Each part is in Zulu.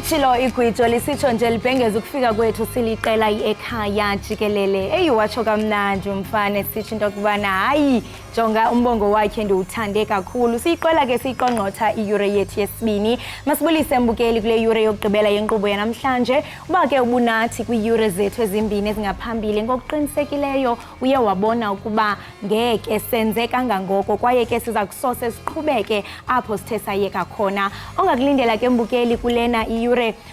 Litshilo igwijo lisitsho nje libhengeza ukufika kwethu siliqela Ekhaya Jikelele. Watsho kamnandi umfana sithi into kubana hayi jonga umbongo wakhe ndiwuthande kakhulu. Siyiqela ke siyiqongqotha iyure yethu yesibini. Masibulise mbukeli kule yure yokugqibela yenkqubo yanamhlanje. Uba ke ubunathi kwiiyure zethu ezimbini ezingaphambili ngokuqinisekileyo uye wabona ukuba ngeke senze kangangoko kwaye ke siza kusose siqhubeke apho sithe sayeka khona. Ongakulindela ke mbukeli kulena iyure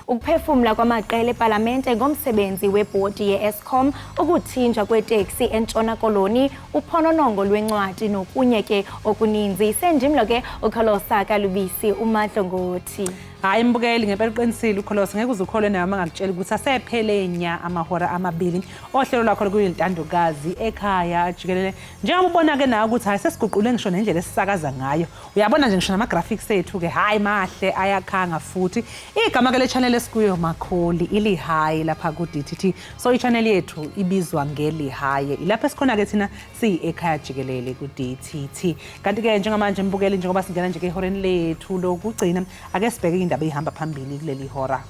ukuphefumla kwamaqela epalamente ngomsebenzi webhodi ye-Eskom, ukuthinjwa kweteksi entshona koloni, uphononongo lwencwadi nokunye ke okuninzi. Sendimlo ke ukholosa kalubisi umadlongoti. Hayi mbukeli ngempela uqinisile ukholosa ngeke uzukholwe nayo mangakutshela ukuthi asephele nya amahora amabili ohlelo lwakho kuyintandokazi Ekhaya Jikelele. Njengoba ubona ke nawe ukuthi hayi sesiguqule ngisho nendlela esisakaza ngayo. Uyabona nje ngisho nama graphics ethu ke hayi mahle ayakhanga futhi. Igama ke le channel esikuyo Makholi ili high lapha ku DTT. So I channel yethu ibizwa ngeli high. Ilapha sikhona ke thina si Ekhaya Jikelele ku DTT. Kanti ke njengamanje mbukeli njengoba singena nje ke ihoreni lethu lokugcina ake sibheke indaba ihamba phambili kuleli hora.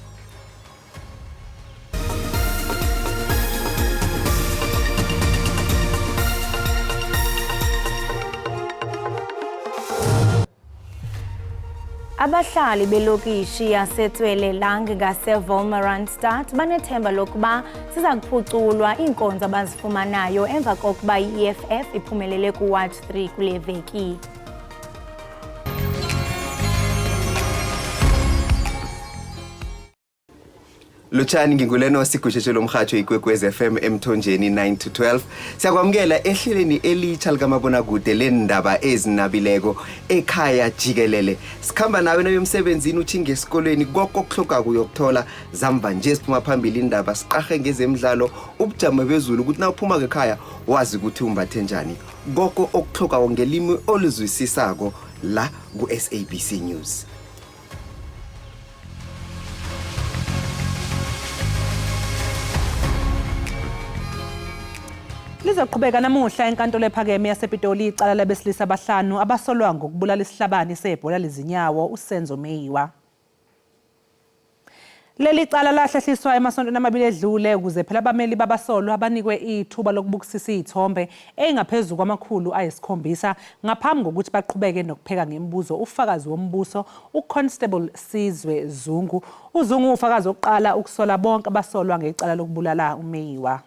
Abahlali belokishi yaseTswelelang ngase-Wolmaranstad banethemba lokuba siza kuphuculwa iinkonzo abazifumanayo emva kokuba i-EFF iphumelele ku-Ward 3 kule veki. Lutshani nginguleno sigusheshelo umhajo ikwekwezi FM emthonjeni 9 to 12. Siyakwamukela ehleleni elitsha likamabona kude lendaba ezinabileko Ekhaya Jikelele. Sikhamba nawe noyomsebenzini uthinge esikolweni konke okuhloka kuyokuthola zamba nje siphuma phambili indaba siqahe ngezemidlalo ubujamo bezulu ukuthi na uphuma ekhaya wazi ukuthi umbathe njani. Konke okuhloka ngelimi oluzwisisako la ku SABC News. Lizoqhubeka namuhla enkantolo ephakeme yasePitoli icala labesilisa abahlanu abasolwa ngokubulala isihlabani sebhola lezinyawo uSenzo Meyiwa. Leli cala lahlehliswa emasontweni amabili edlule ukuze phela abameli babasolwa abanikwe ithuba lokubukisisa izithombe engaphezulu kwamakhulu ayisikhombisa ngaphambi kokuthi baqhubeke nokupheka ngemibuzo ufakazi wombuso uConstable Sizwe Zungu. uZungu ufakazi oqala ukusola bonke abasolwa ngecala lokubulala uMeyiwa.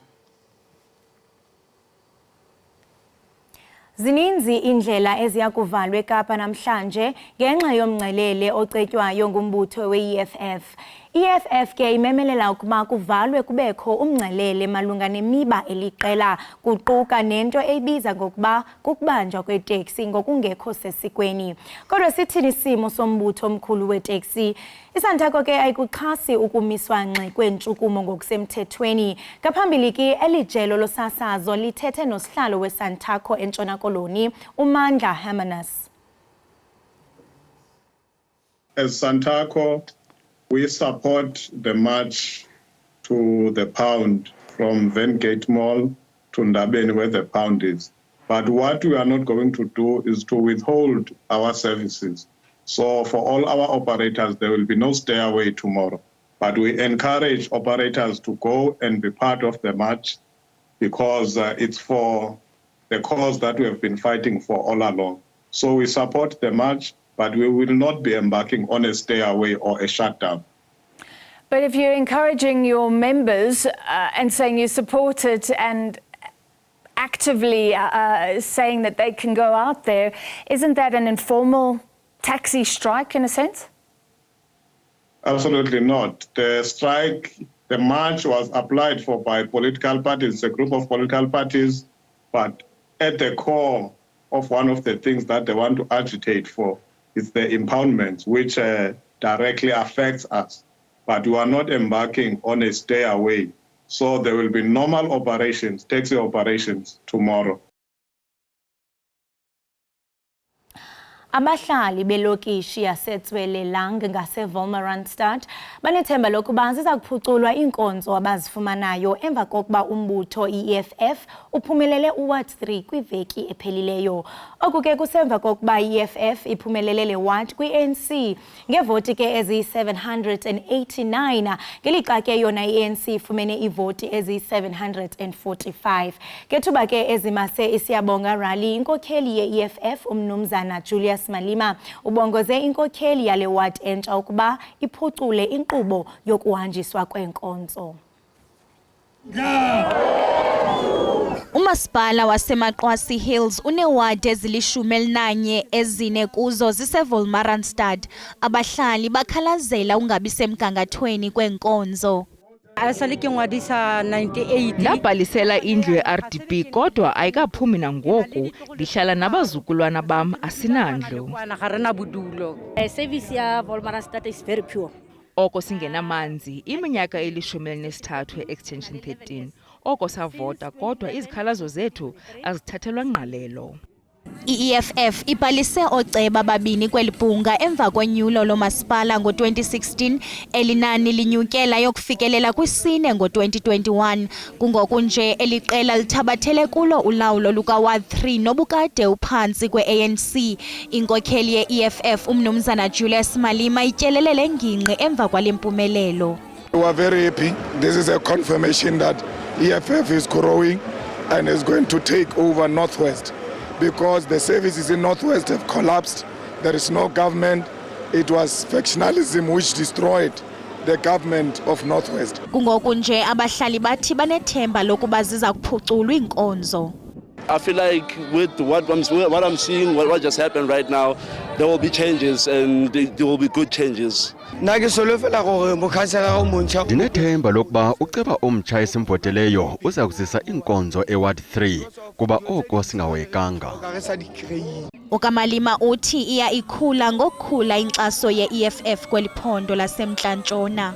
Zininzi indlela eziyakuvalwa eKapa namhlanje ngenxa yomngcelele ocetywayo ngumbutho we-EFF. EFF ke imemelela ukuba kuvalwe kubekho umngcelele malunga nemiba eliqela kuquka nento ebiza ngokuba kukubanjwa kweteksi ngokungekho sesikweni. Kodwa sithini isimo sombutho omkhulu weteksi? Isantako ke ayikuxhasi ukumiswa ngxi kwentshukumo ngokusemthethweni. Ngaphambili ke elijelo losasazo lithethe nosihlalo wesantako entshona koloni uMandla Hermanus. As Santako, we support the march to the pound from Vengate Mall to Ndabeni where the pound is. But what we are not going to do is to withhold our services. So for all our operators, there will be no stay away tomorrow. But we encourage operators to go and be part of the march because it's for the cause that we have been fighting for all along. So we support the march, but we will not be embarking on a stay away or a shutdown. But if you're encouraging your members and saying you support it and actively saying that they can go out there, isn't that an informal taxi strike in a sense? Absolutely not. The strike, the march was applied for by political parties, a group of political parties, but at the core of one of the things that they want to agitate for is the impoundments, which directly affects us. But we are not embarking on a stay away. So there will be normal operations, taxi operations tomorrow. Abahlali belokishi yaseTswelelang ngase-Wolmaranstad banethemba lokuba ziza kuphuculwa iinkonzo abazifumanayo emva kokuba umbutho i-EFF uphumelele uWard 3 kwiveki ephelileyo. Oku ke kusemva kokuba i-EFF iphumelele le ward kwi-ANC ngevoti ke eziyi-789 ngelixa ke yona i-ANC ifumene ivoti eziyi-745. Kethuba ke ezimase isiyabonga rally inkokheli ye-EFF umnumzana Julius Malima ubongoze inkokheli yale ward entsha ukuba iphucule inkqubo yokuhanjiswa kwenkonzo. Umasipala waseMaqwasi Hills unewadi ezili-11 ezine kuzo zise-Wolmaranstad. Abahlali bakhalazela ungabi semgangathweni kwenkonzo. Ndabhalisela indlu ye-RDP kodwa ayikaphumi nangoku. Ndihlala nabazukulwana bam asinandlu. Service ya Wolmaranstad is very poor. Oko singenamanzi iminyaka eli-13 extension 13. Oko savota kodwa izikhalazo zethu azithathelwa ngqalelo. I-EFF ibhalise ooceba babini kweli bhunga emva konyulo lomasipala ngo-2016 elinani linyukela yokufikelela kwisine ngo-2021. Kungoku nje eliqela lithabathele kulo ulawulo luka-Ward 3 nobukade uphantsi kwe-ANC. Inkokheli ye-EFF umnumzana Julius Malima ityelele le ngingqi emva kwale mpumelelo. We are very happy. This is a confirmation that EFF is growing and is going to take over Northwest. Because the services in Northwest have collapsed. There is no government. It was factionalism which destroyed the government of Northwest. Kungoku nje abahlali bathi banethemba lokuba ziza kuphuculwa iinkonzo. I feel like with what I'm seeing, what just happened right now, there will be changes and there will be good changes. Ndinethemba lokuba uceba omtsha esimvoteleyo uza kuzisa iinkonzo eWard 3 kuba oko singahoyekanga. Ukamalima uthi iya ikhula ngokukhula inkxaso ye-EFF kweli phondo laseMntla Ntshona.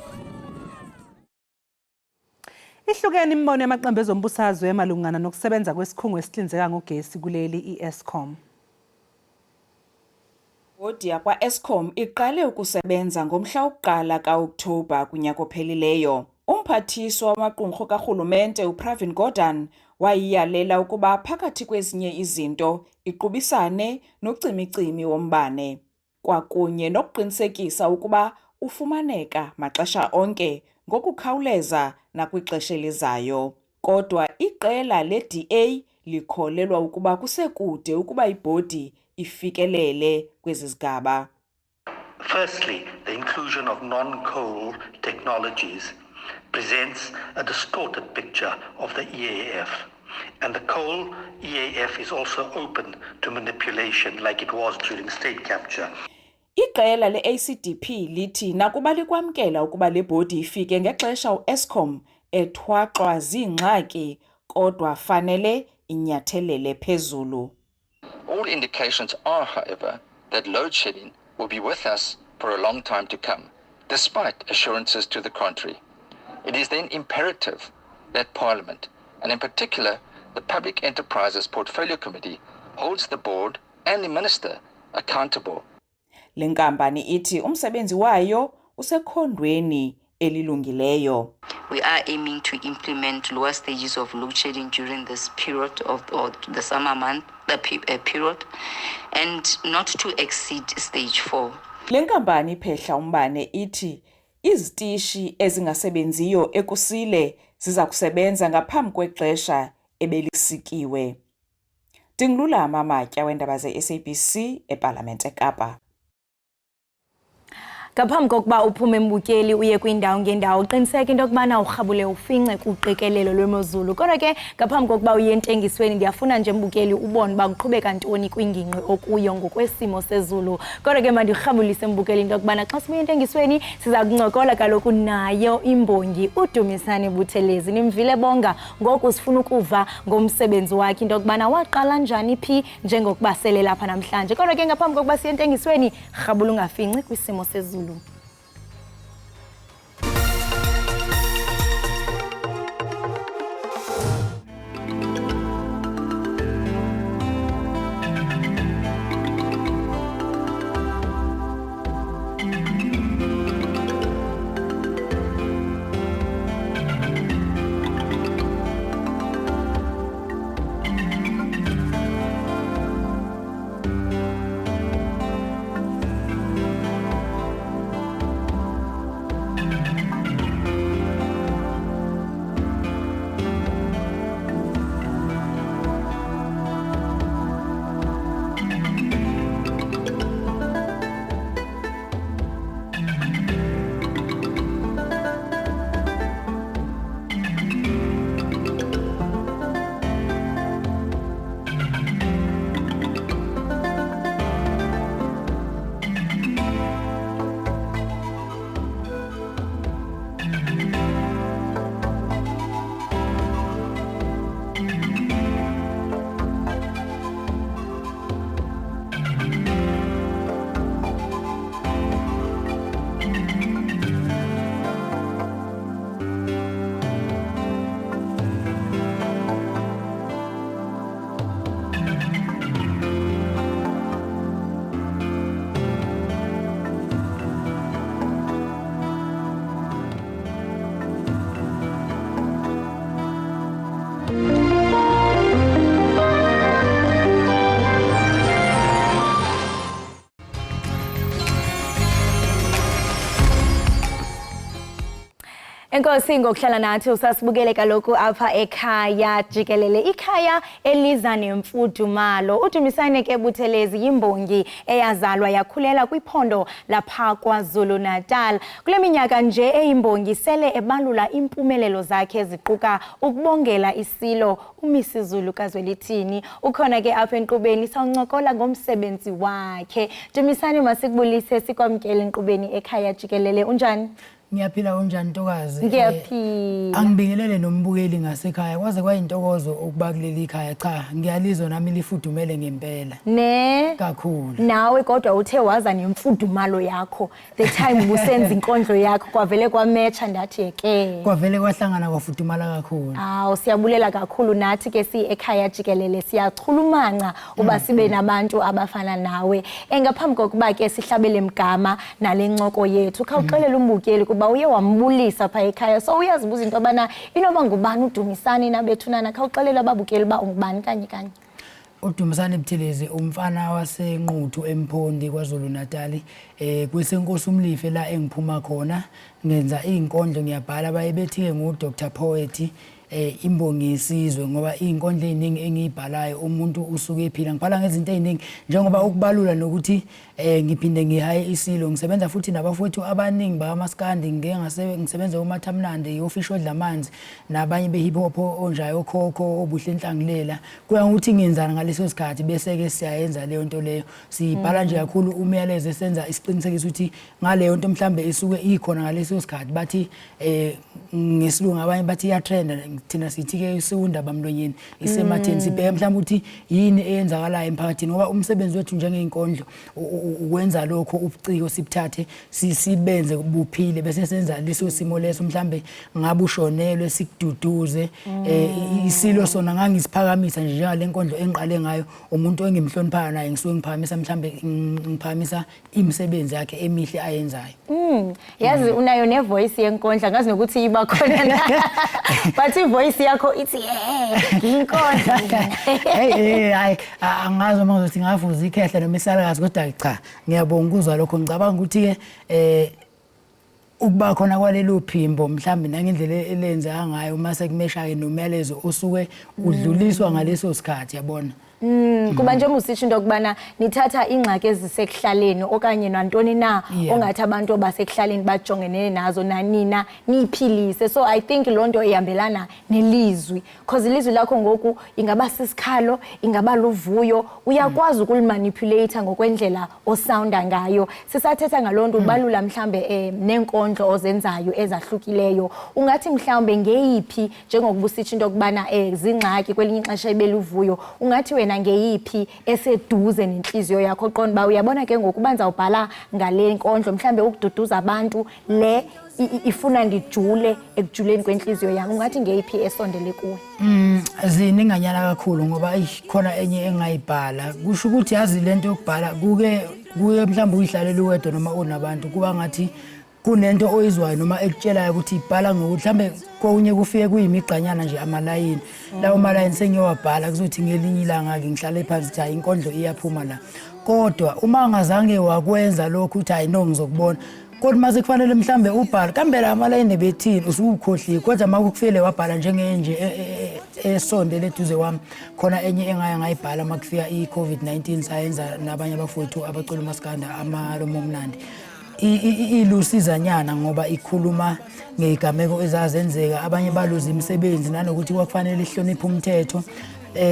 Ihlukene imibono yamaqembu ezombusazwe emalungana nokusebenza kwesikhungo esihlinzeka ngogesi kuleli i-Eskom. Bodi yakwa-Eskom iqale ukusebenza ngomhla wokuqala ka-Okthobha kunyaka ophelileyo. Umphathiswa wamaqumrhu karhulumente uPravin Gordhan wayiyalela ukuba phakathi kwezinye izinto iqubisane nocimicimi wombane kwakunye nokuqinisekisa ukuba ufumaneka maxesha onke ngokukhawuleza nakwixesha elizayo. Kodwa iqela le-DA likholelwa ukuba kusekude ukuba ibhodi ifikelele kwezi zigaba. Firstly, the inclusion of non-coal technologies presents a distorted picture of the EAF. And the coal EAF is also open to manipulation like it was during state capture. Iqela le-ACDP lithi nakuba likwamkela ukuba le bhodi ifike ngexesha u-Eskom ethwaxwa ziingxaki kodwa fanele inyathelele phezulu. All indications are, however, that load shedding will be with us for a long time to come, despite assurances to the contrary. It is then imperative that Parliament, and in particular the Public Enterprises Portfolio Committee, holds the board and the Minister accountable. Le nkampani ithi umsebenzi wayo usekhondweni elilungileyo. We are aiming to implement lower stages of load shedding during this period of the summer month, period, and not to exceed stage 4. Le nkampani iphehla umbane ithi izitishi ezingasebenziyo ekusile ziza kusebenza ngaphambi kwexesha ebelisikiwe. Dingilulama Matya weendaba ze-SABC eParlamente eKapa. Ngaphambi kokuba uphume embukeli uye kwindawo ngendawo qiniseka into yokubana urhabule ufince kuqikelelo lwemozulu. Kodwa ke ngaphambi kokuba uye entengisweni ndiyafuna nje mbukeli ubone uba kuqhubeka ntoni kwingingqi okuyo ngokwesimo sezulu. Kodwa ke mandirhabulise mbukeli into yokubana xa sibuye entengisweni siza kuncokola kaloku nayo imbongi uDumisani Buthelezi. Nimvile bonga ngoku sifuna ukuva ngomsebenzi wakhe into yokubana waqala njani phi njengokuba sele lapha namhlanje. Kodwa ke ngaphambi kokuba siye entengisweni rhabula ungafinci kwisimo sezulu. Enkosi ngokuhlala nathi usasibukele kaloku apha ekhaya Jikelele. Ikhaya eliza nemfudumalo. uDumisane ke Buthelezi yimbongi eyazalwa yakhulela kwiphondo lapha KwaZulu Natal. Kule minyaka nje eyimbongi sele ebalula impumelelo zakhe eziquka ukubongela isilo uMisizulu kaZwelithini. Ukhona ke apha enkqubeni sawuncokola ngomsebenzi wakhe. Dumisane masikubulise sikwamkele enkqubeni ekhaya Jikelele. Unjani? Ngiyaphila unjani Ntokazi? Ngiyaphila. Angibingelele nombukeli ngasekhaya kwaze kwayintokozo ukuba kuleli ikhaya. Cha, ngiyalizwa nami lifudumele ngempela. Ne? Kakhulu. Nawe kodwa uthe waza nemfudumalo yakho. The time ubusenza inkondlo yakho kwavele kwamecha ndathi yeke. Kwavele kwahlangana kwafudumala kakhulu. Siyabulela kakhulu nathi ke si ekhaya Jikelele siyachulumanca uba sibe nabantu abafana nawe. Ngaphambi kokuba ke sihlabele mgama nalencoko yethu. Khawuxelela umbukeli kuba uye wambulisa pha ekhaya. So uyazibuza into abana inoba ngubani uDumisane nabethunana. Khawuxelela ababukeli ba ungubani kanye kanye. uDumisane Buthelezi umfana waseNquthu eMphondi KwaZulu Natal. Kwesenkosi umlife la engiphuma khona ngenza inkondlo ngiyabhala bayebethi ke nguDr Poet imbongi yesizwe ngoba inkondlo eziningi engiyibhalayo umuntu usuke ephila ngibhala ngezinto eziningi njengoba ukubalula nokuthi ngiphinde ngihaye isilo ngisebenza futhi nabafowethu abaningi bakaMaskandi ngisebenza uMathamnande iofficial dlamanzi nabanye behip hop onjayo Khokho obuhle enhlangilela kuya ukuthi ngiyenzana ngaleso sikhathi bese ke siyayenza leyo nto leyo sibhala nje kakhulu umyalezo esenza isiqinisekiso ukuthi ngaleyo nto mhlambe isuke ikhona ngaleso sikhathi bathi ngesilungu abanye bathi ya trend thina sithi ke siundaba mlonyeni isematheni sibheke mhlawumbe ukuthi yini eyenzakalayo emphakathini ngoba umsebenzi wethu njengeinkondlo ukwenza lokho ubuciko sibuthathe sibenze buphile bese senza leso simo leso mhlambe ngabe ushonelwe sikududuze isilo sona ngangisiphakamisa nje njengale nkondlo engiqale ngayo umuntu engimhlonipha naye ngisuke ngiphakamisa mhlambe ngiphakamisa imisebenzi yakhe emihle ayenzayo. Yazi unayo ne voice yenkondla ngazi nokuthi iba khona na. But voice yakho ithi inkondla. Hayi angazi uma ngizothi ngavuza ikhehla noma isalakazi kodwa cha ngiyabonga ukuzwa lokho ngicabanga ukuthi ke ukuba khona kwalelo phimbo mhlambe nangendlela elenza ngayo uma sekumesha ke nomyalezo osuke udluliswa ngaleso sikhathi yabona. Kuba nje musisho into kubana nithatha ingxaki ezisekuhlaleni okanye nantoni na ongathi abantu abasekuhlaleni bajongene nazo nanina niphilise. So I think lonto ihambelana nelizwi because ilizwi lakho ngoku ingaba sisikhalo ingaba luvuyo uyakwazi ukulimanipulate ngokwendlela osounda ngayo. Sisathetha ngalonto ubalula mhlambe nenkondlo ozenzayo ezahlukileyo ungathi mhlambe ngeyiphi njengokubusisho into kubana zingxaki kwelinye ixesha ibeluvuyo ungathi wena ngeyiphi eseduze nenhliziyo yakho qonda ba uyabona ke ngokubanza ubhala ngale nkondlo mhlambe ukududuza abantu le ifuna ndijule ekujuleni kwenhliziyo yami ungathi ngeyiphi esondele kuwe? Zininganyana kakhulu ngoba khona enye engayibhala kusho ukuthi yazi lento yokubhala kuye mhlambe uyihlalela uwedwa noma onabantu kuba ngathi kunento oyizwayo noma ekutshelayo ukuthi ibhala ngokuthi mhlambe konye kufike kuyimigcanyana nje amalayini lawo malayini sengiyowabhala kuzothi ngelinye ilanga ke ngihlale phansi ukuthi hayi inkondlo iyaphuma la kodwa uma ungazange wakwenza lokho uthi hayi no ngizokubona kodwa mase kufanele mhlambe ubhala kambe la malayini bethini usukukhohliwe kodwa makufile wabhala njengenje esondele eduze wami khona enye engaya ngayibhala makufika iCovid-19 sayenza nabanye abafowethu abacula uMaskanda amalomo omnandi ilusizanyana ngoba ikhuluma ngezigameko ezazenzeka abanye baluza imisebenzi nanokuthi kwakufanele ihloniphe umthetho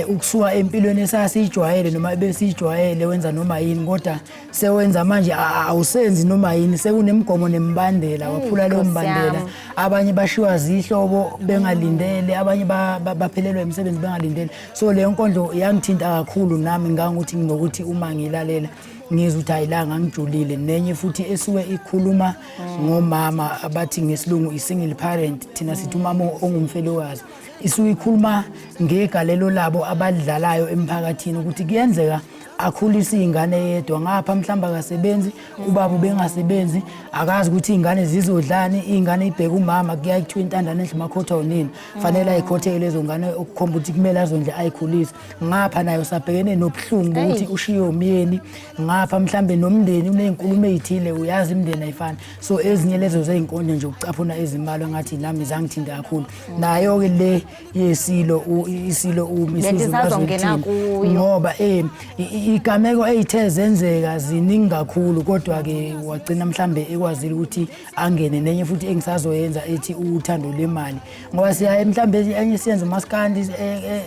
ukusuka empilweni esasijwayele noma besijwayele wenza noma yini kodwa sewenza manje awusenzi noma yini sekunemigomo nemibandela waphula leyo mbandela abanye bashiwa zihlobo bengalindele abanye baphelelwa imisebenzi bengalindele so leyo nkondlo yangithinta kakhulu nami ngangukuthi nginokuthi uma ngilalela ngizwe ukuthi ayilanga ngijulile nenye futhi esuke ikhuluma ngomama abathi ngesilungu i-single parent thina sithi umama ongumfelokazi isuke ikhuluma ngegalelo labo abadlalayo emphakathini ukuthi kuyenzeka akhulisa ingane yedwa ngapha mhlamba akasebenzi ubaba bengasebenzi akazi ukuthi ingane zizodlani ingane ibheka umama kuya kuthiwa intandane endle makhotha unini fanele ayikhothele lezo ngane okukhomba ukuthi kumele azondle ayikhulise ngapha nayo sabhekene nobuhlungu ukuthi ushiye umyeni ngapha mhlambe nomndeni unezinkulumo ezithile uyazi imndeni ayifani so ezinye lezo zezinkonzo nje ukucaphuna ezimali ngathi nami zangithinta kakhulu nayo ke le yesilo isilo umisizo ngoba igameko ezithe zenzeka ziningi kakhulu kodwa ke wagcina mhlambe ekwazile ukuthi angene nenye futhi engisazoyenza ethi uthando lemali ngoba siya mhlambe enye siyenza maskandi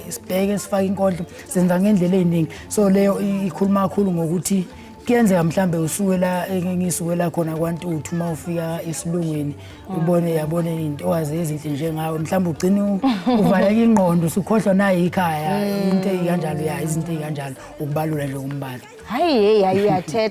sibheke sifake inkondlo senza ngendlela eziningi so leyo ikhuluma kakhulu ngokuthi kuyenzeka mhlambe usuke la engisuke la khona kwaNtuthu uma ufika esilungweni ubone yabone into owazi ezinhle njengawe mhlambe ugcina uvaleka ingqondo usukhohlwa nayi ikhaya into ezikanjalo izinto ezikanjalo ukubalula nje umbali hayi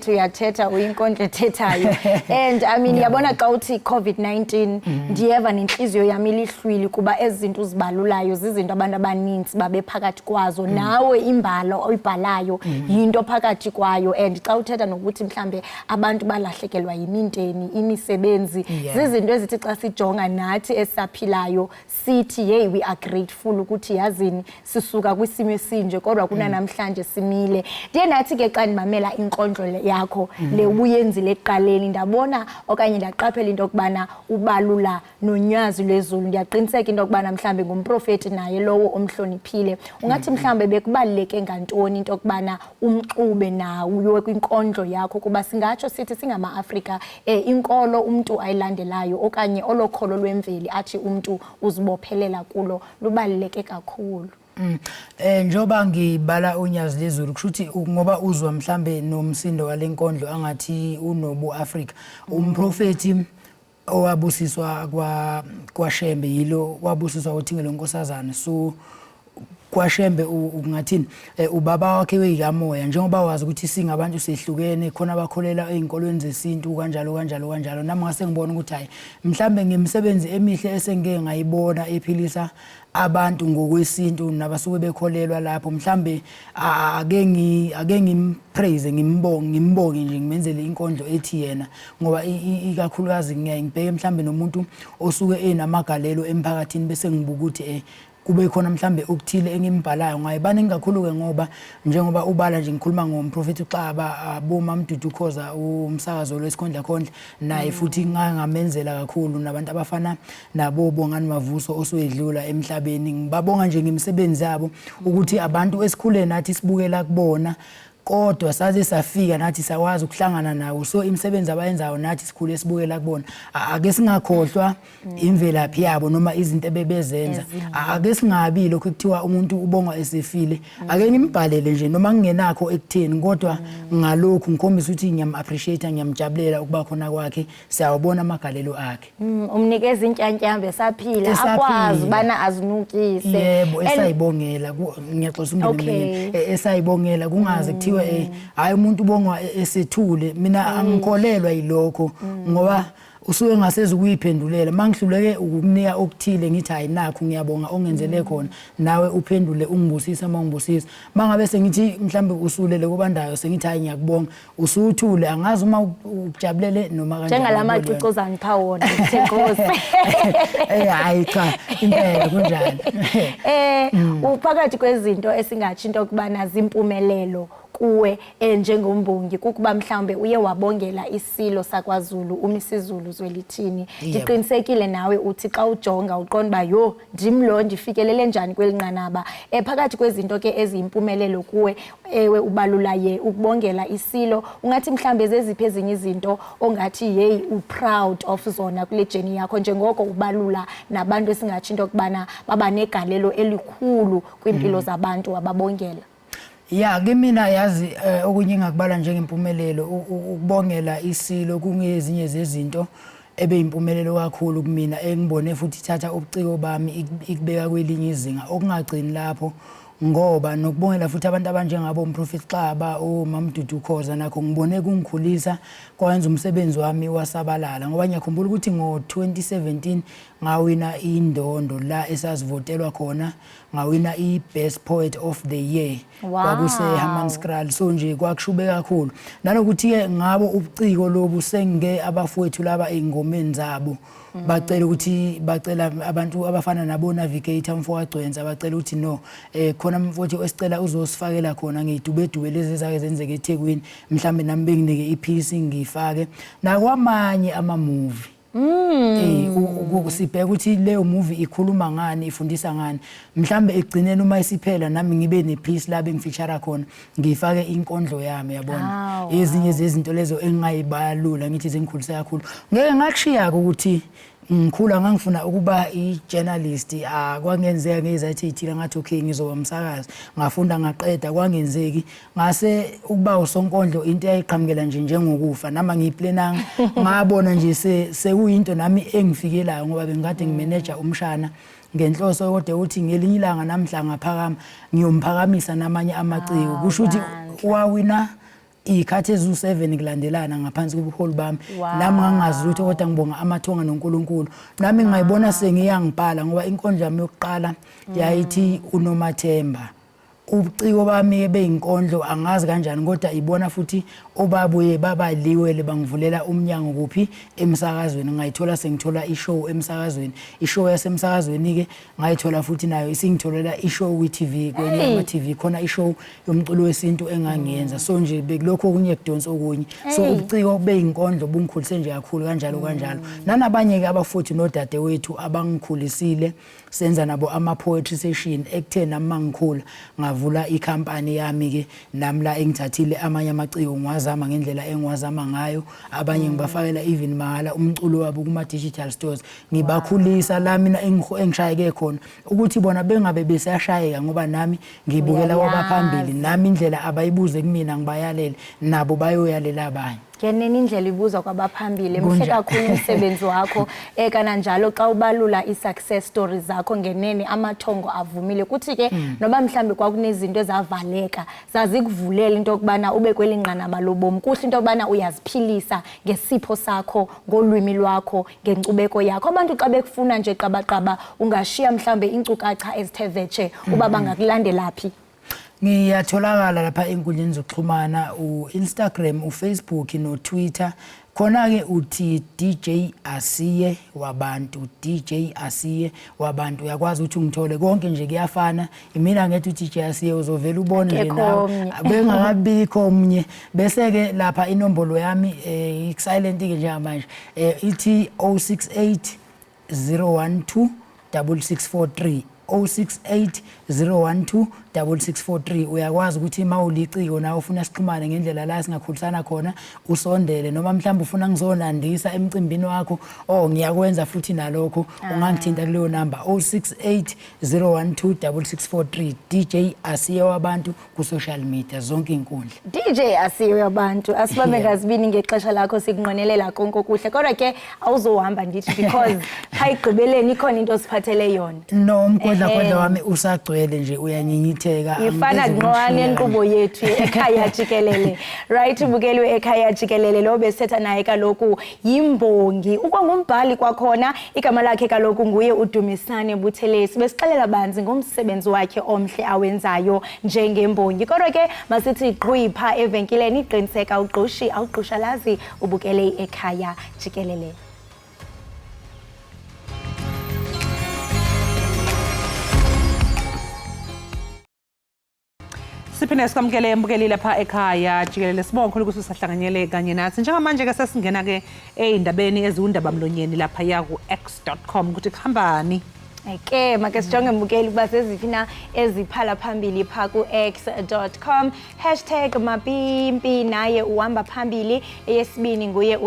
uyathetha uyinkondlo ethethayo and I mean yabona xa uthi COVID-19 ndiyeva nenhliziyo yami lihlwili kuba ezinto uzibalulayo zizinto abantu abaninzi babe phakathi kwazo nawe imbalo oyibhalayo yinto phakathi kwayo and xa uthetha nokuthi mhlambe abantu balahlekelwa yiminteni imisebenzi zizinto ezithi xa sijonga nathi esaphilayo sithi hey we are grateful ukuthi yazini sisuka kwisimo esinje kodwa kuna namhlanje simile ndiye nathi ke mamela inkondlo yakho le ubuyenzile eqaleni ndabona okanye ndaqaphela into okubana ubalula nonyazi lwezulu ndiyaqiniseka into okubana mhlambe ngumprofeti naye lowo omhloniphile ungathi mhlambe bekubaluleke ngantoni into okubana umxube nawo kwinkondlo yakho kuba singatsho sithi singama-Afrika inkolo umuntu ayilandelayo okanye olokholo lwemveli athi umuntu uzibophelela kulo lubaluleke kakhulu njoba ngibala unyazi lezulu kushuthi ngoba uzwa mhlambe nomsindo walenkondlo angathi unobu Africa umprofeti owabusiswa kwaShembe yilo wabusiswa uThingelo Nkosazana so kwaShembe ungathini ubaba wakhe weyikamoya njengoba wazi ukuthi singabantu sehlukene khona abakholela einkolweni zesintu kanjalo nami ngase ngibona ukuthi hayi mhlambe ngemisebenzi emihle esengeke ngayibona ephilisa abantu ngokwesintu nabasuke bekholelwa lapho mhlambe ake ngimpraise ngimbonge nje ngimenzele inkondlo ethi yena ngoba ikakhulukazi ngiyibheke mhlambe nomuntu osuke enamagalelo emphakathini bese ngibuka ukuthi kube khona mhlambe ukuthile engimbhalayo ngayibani ngakhulu ke ngoba njengoba ubala nje ngikhuluma ngomprofeti uXaba aboMamdudu Khoza umsakazo lwesikhondla khondla naye futhi ngamenzela kakhulu nabantu abafana nabo Bongani Mavuso osuyedlula emhlabeni ngibabonga nje ngemisebenzi yabo ukuthi abantu esikhule nathi sibukela kubona kodwa saze safika nathi sawazi ukuhlangana nawo so imisebenzi abayenzayo nathi sikhule esibukela kubona ake singakhohlwa imvelaphi yabo noma izinto ebebezenza ake singabi lokho kuthiwa umuntu ubongwa esefile ake nimbhalele nje noma ngingenakho ekutheni kodwa ngalokho ngikhombisa ukuthi ngiyam-appreciate ngiyamjabulela ukuba khona kwakhe siyawubona amagalelo akhe umnikeza intyantyambe esaphila akwazi bana azinukise yebo esayibongela ngiyaxoxa umndeni esayibongela kungaze kuthiwa hayi umuntu ubongwa esethule mina angikholelwa yilokho ngoba usuke ngasezi ukuyiphendulela mangihluleke ukukunika okuthile ngithi hayi nakho ngiyabonga ongenzele khona nawe uphendule ungibusisa mangibusisa mangabe sengithi mhlambe usulele kubandayo sengithi hayi ngiyakubonga usuthule angazi uma ukujabulele noma kanjani njengalama cicozana ngipha wona Nkosi hayi cha impela kunjani uphakathi kwezinto esingatsho into okubana zimpumelelo kuwe njengombongi kukuba mhlambe uye wabongela isilo sakwaZulu umisizulu zwelithini ndiqinisekile nawe uthi xa ujonga uqonda ba yo ndimlo ndifikelele njani kwelinqanaba phakathi kwezinto ke eziyimpumelelo kuwe ewe ubalulaye ukubongela isilo ungathi mhlambe zeziphi ezinye izinto ongathi hey uproud of zona kule journey yakho njengoko ubalula nabantu esingatsho into kubana baba negalelo elikhulu kwimpilo zabantu ababongela kimina yazi okunye ngakubala njengempumelelo ukubongela isilo kungezinye zezinto ebeyimpumelelo kakhulu kumina engibone futhi ithatha ubuciko bami ikubeka kwelinye izinga okungagcini lapho ngoba nokubongela futhi abantu abanjengabo uMprophet Xaba uMamdudu Khoza nakho ngibone kungikhulisa kwenza umsebenzi wami wasabalala ngoba ngiyakhumbula ukuthi ngo2017 ngawina indondo la esasivotelwa khona ngawina iBest Poet of the Year kwakuse Hammanskraal so nje kwakushube kakhulu nanokuthi ke ngabo ubuciko lobu sengike abafowethu laba engomeni zabo bacela abantu abafana nabo Navigator Mfowagcwensa bacela ukuthi no khona mfowethu esicela uzosifakela khona ngidubedube lezi ezake zenzeke eThekwini mhlambe nami benginike iphisi ngifake nakwamanye ama movie sibheka ukuthi leyo movie ikhuluma ngani ifundisa ngani mhlambe egcineni uma isiphela nami ngibe nepiece la bengifeature khona ngifake inkondlo yami yabona ezinye zezinto lezo engingayibalula ngithi zingikhulisa kakhulu ngeke ngakushiya ukuthi ngikhula ngangifuna ukuba i-journalist kwangenzeka ngezathi ithila ngathi okay ngizoba umsakazi ngafunda ngaqeda kwangenzeki ngase ukuba usonkondlo into eyayiqhamukela nje njengokufa nama ngiyiplananga ngabona nje sekuyinto nami engifikelayo ngoba bengikade ngimanager umshana ngenhloso kodwa uthi ngelinye ilanga namhla ngaphakama ngiyomphakamisa namanye amaciko kusho ukuthi wawina ikhathi ezu7 kulandelana ngaphansi kobuholi bami nami ngangazi lutho kodwa ngibonga amathonga noNkulunkulu nami ngayibona sengiyangibhala ngoba inkondlo yami yokuqala yayithi uNomathemba ubuciko bami beyinkondlo angazi kanjani kodwa ibona futhi obabuye babaliwele bangivulela umnyango kuphi emsakazweni ngayithola sengithola ishow emsakazweni ishow yasemsakazweni ke ngayithola futhi nayo isingitholela ishow kwi-TV kwenye ama-TV khona ishow yomculo wesintu engangiyenza so nje bekulokho okunye kudonsa okunye so ubuciko beyinkondlo bungikhulise nje kakhulu kanjalo nanabanye ke abafuthi nodade wethu abangikhulisile senza nabo ama-poetry session ekutheni nami mangikhula ngavula ikhampani yami ke namla engithathile amanye amaciko ngiwazama ngendlela engiwazama ngayo abanye ngibafakela even mahala umculo wabo kuma-digital stores ngibakhulisa la mina engishayeke khona ukuthi bona bengabe besashayeka ngoba nami ngibukela kwabaphambili nami indlela abayibuze kumina ngibayalele nabo bayoyalela abanye ngeneni indlela ibuza kwabaphambili mhle kakhulu umsebenzi wakho ekana njalo xa ubalula i-success stories zakho ngeneni amathongo avumile kuthi ke noba mhlambe kwakunezinto ezavaleka zazikuvulela into yokubana ube kwelinqanaba lobomi kuhle into yokubana uyaziphilisa ngesipho sakho ngolwimi lwakho ngenkcubeko yakho abantu xa bekufuna nje qabaqaba ungashiya mhlambe inkcukacha ezithe vetshe uba bangakulandela phi ngiyatholakala lapha enkundleni zokuxhumana uInstagram uFacebook noTwitter khona ke uthi DJ Asiye wabantu DJ Asiye wabantu uyakwazi ukuthi ungithole konke nje kuyafana imina ngethi DJ Asiye uzovela ubone nje nawe bengakabikho omnye bese ke lapha inombolo yami silent ke njengamanje ithi 068 012 6643 068 012 6643 uyakwazi ukuthi mawuliciko nawe ufuna sixhumane ngendlela la singakhulisana khona usondele noma mhlawumbe ufuna ngizonandisa emcimbini wakho ngiyakwenza futhi nalokho ungangithinta kuleyo number 068 012 6643 DJ Asiye wabantu ku social media zonke inkundla DJ Asiye wabantu asibambe ngazibini ngexesha lakho sikunqonelela konke okuhle kodwa ke awuzohamba ndithi because hayigqibeleni ikhona into osiphathele yona no umkodla wami usagcwele nje uyanyinyitheka ifana ngqwani enkqubo yethu ekhaya jikelele right ubukeliwe ekhaya jikelele lo besetha naye kaloku yimbongi ukwangumbhali kwakhona igama lakhe kaloku nguye uDumisane Buthelezi besixelela banzi ngomsebenzi wakhe omhle awenzayo njengembongi kodwa ke masithi iqhwipha evenkileni iqiniseka uqoshi awuqosha lazi ubukele ekhaya jikelele Siphinde sikamkele embukeli lapha ekhaya jikelele sibonga khulu ukuthi usahlanganyele kanye nathi njengamanje ke sesingena ke eindabeni eziundaba mlonyeni lapha yaku x.com ukuthi khambani Eke make sijonge mbukeli kuba sezifina eziphala phambili pha ku x.com #mapimpi naye uhamba phambili eyesibini nguye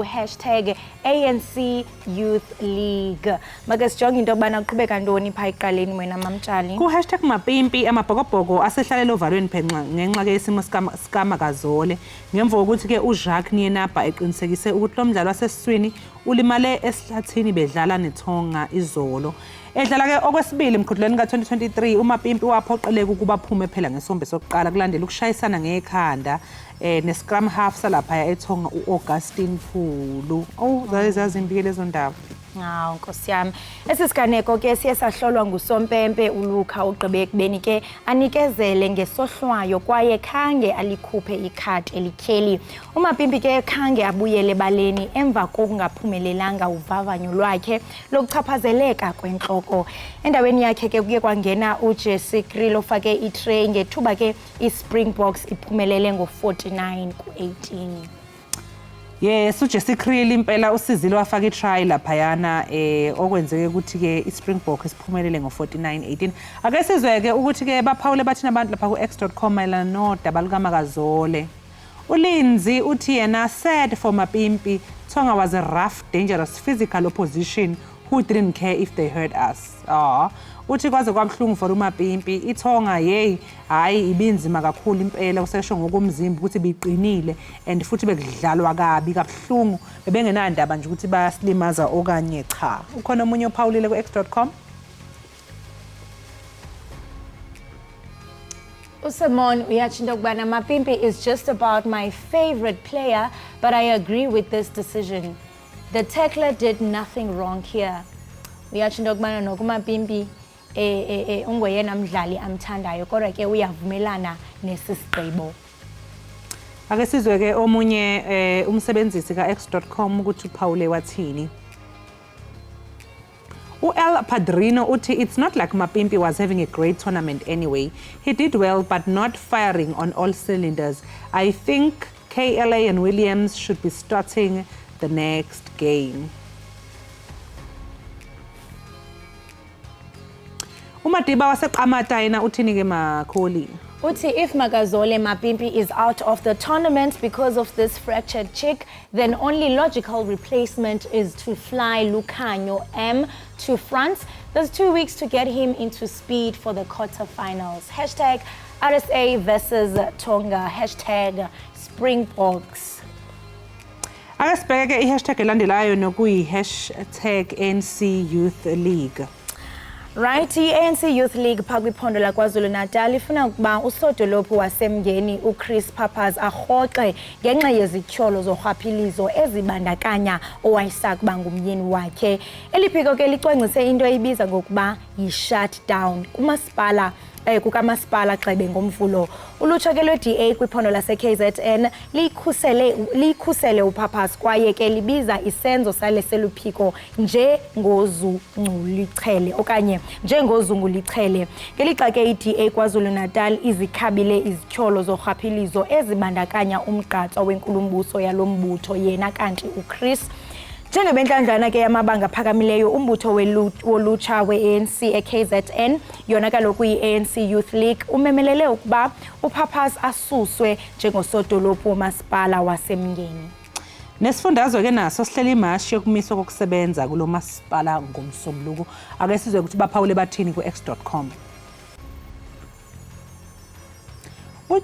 #ANC Youth League make sijonge into yobana kuqhubeka ntoni pha iqaleni wena mamtshali ku #mapimpi amabhokobhoko asehlalele ovalweni phenxa ngenxa ke isimo sikaMakazole ngemva kokuthi ke uJacques Iindaba eqinisekise ukuthi lo mdlalo wasesiswini ulimale esihlathini bedlala neTonga izolo. Edlala ke okwesibili emqhudelweni ka-2023 uMapimpi waphoqeleka ukuba aphume phela ngesombe sokuqala kulandela ukushayisana ngekhanda ne-scrum half salaphaya eTonga u-Augustine Phulu. Zazimbi lezo ndaba. Hawu Nkosi yami. Esisiganeko ke siye sahlolwa ngusompempe uLuka ugqibe ekubeni ke anikezele ngesohlwayo kwaye khange alikhuphe ikhadi elityheli. uMapimpi ke khange abuyele baleni emva kokungaphumelelanga uvavanyo lwakhe lokuchaphazeleka kwentloko. Endaweni yakhe ke kuye kwangena uJessica ofake itray ngethuba ke iSpringboks iphumelele ngo-49 ku-18. Yes, uJessica impela usizile wafaka itry laphayana okwenzeke ukuthi ke iSpringbok isiphumelele ngo-49-18. Ake sizweke ukuthi ke baphawule bathina abantu lapha ku-x.com mayelana nodaba lukaMakazole. uLindsay uthi yena said for Mapimpi, Tonga was a rough, dangerous physical opposition who didn't care if they hurt us. Uthi kwaze kwabhlungu for uMapimpi, iTonga hayi ibinzima kakhulu impela usesho ngokomzimba ukuthi biqinile and futhi bekudlalwa kabi kabhlungu bebengenandaba nje ukuthi bayasilimaza okanye cha. Ukhona umunye ophawulile ku-x.com. Usimon uyatsho into yokubana Mapimpi is just about my favorite player, but I agree with this decision. The tackler did nothing wrong here. Uyatsho into yokubana nokuMapimpi ungoyena mdlali amthandayo kodwa ke uyavumelana nesisigqibo. Ake sizwe ke omunye umsebenzisi ka-x.com ukuthi uphawule wathini. El Padrino uthi it's not like Mapimpi was having a great tournament anyway. He did well but not firing on all cylinders. I think KLA and Williams should be starting the next game. uMadiba waseQamata yena uthini ke Makholi? Uthi if Makazole Mapimpi is out of the tournament because of this fractured cheek, then only logical replacement is to fly Lukhanyo M to France. There's 2 weeks to get him into speed for the quarterfinals. Hashtag RSA versus Tonga. Hashtag Springboks. Akasibheke i-hashtag elandelayo nokuyi-hashtag ANC Youth League. Right, i-ANC Youth League phaa kwiphondo laKwaZulu Natal ifuna ukuba usodolophu wasemngeni uChris Pappas arhoxe ngenxa yezityholo zorhwaphilizo ezibandakanya owayesakuba ngumyeni wakhe. Eli phiko ke licwangcise into eyibiza ngokuba yi-shutdown kukamasipala Gxebe ngoMvulo. Ulutsha ke lwe-DA kwiphondo lase-KZN liyikhusele uPappas kwaye ke libiza isenzo sale seluphiko njengozungulichele. Ngelixa ke i-DA KwaZulu Natal izikhabile izityholo zorhwaphilizo ezibandakanya umgqatso wenkulumbuso yalo mbutho yena kanti uChris. Njengebentlandlana ke yamabanga aphakamileyo umbutho wolutsha we-ANC e-KZN yona kaloku yi-ANC Youth League umemelele ukuba uPappas asuswe njengosodolophu womasipala wasemngeni. Nesifundazwe ke naso sihleli imashi yokumiswa kokusebenza kulo masipala ngomsombuluko. Ake sizwe ukuthi baphawule bathini ku-x.com.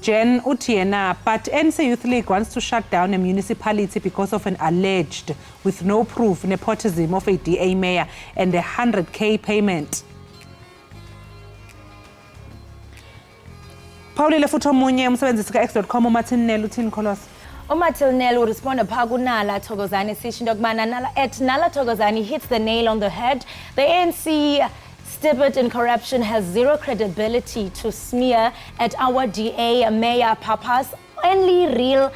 Jen uthi yena, but ANC Youth League wants to shut down a municipality because of an alleged, with no proof, nepotism of a DA mayor and a 100k payment. Phawulile futhi omunye umsebenzisi ka-x.com uMartin uthini Kholos? uMartin uresponda phaa kuNala Thokozani sisho into yokubana Nala Thokozani hits the nail on the head. The ANC steeped in corruption has zero credibility to smear at our DA Mayor Pappas. Any real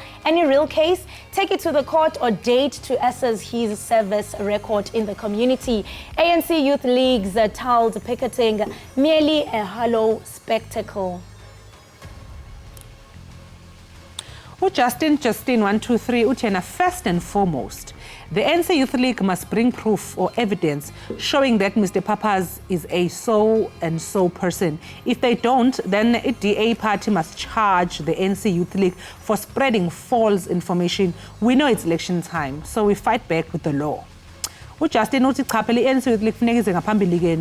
case, take it to the court or date to assess his service record in the community. ANC Youth Leagues told picketing merely a hollow spectacle. Justin 123 Uchena, first and foremost, the ANC Youth League must bring proof or evidence showing that Mr. Pappas is a so-and-so person. If they don't, then the DA party must charge the ANC Youth League for spreading false information. We know it's election time, so we fight back with the law. uJustin uthi cha phela i-ANC kufuneka ize ngaphambili ke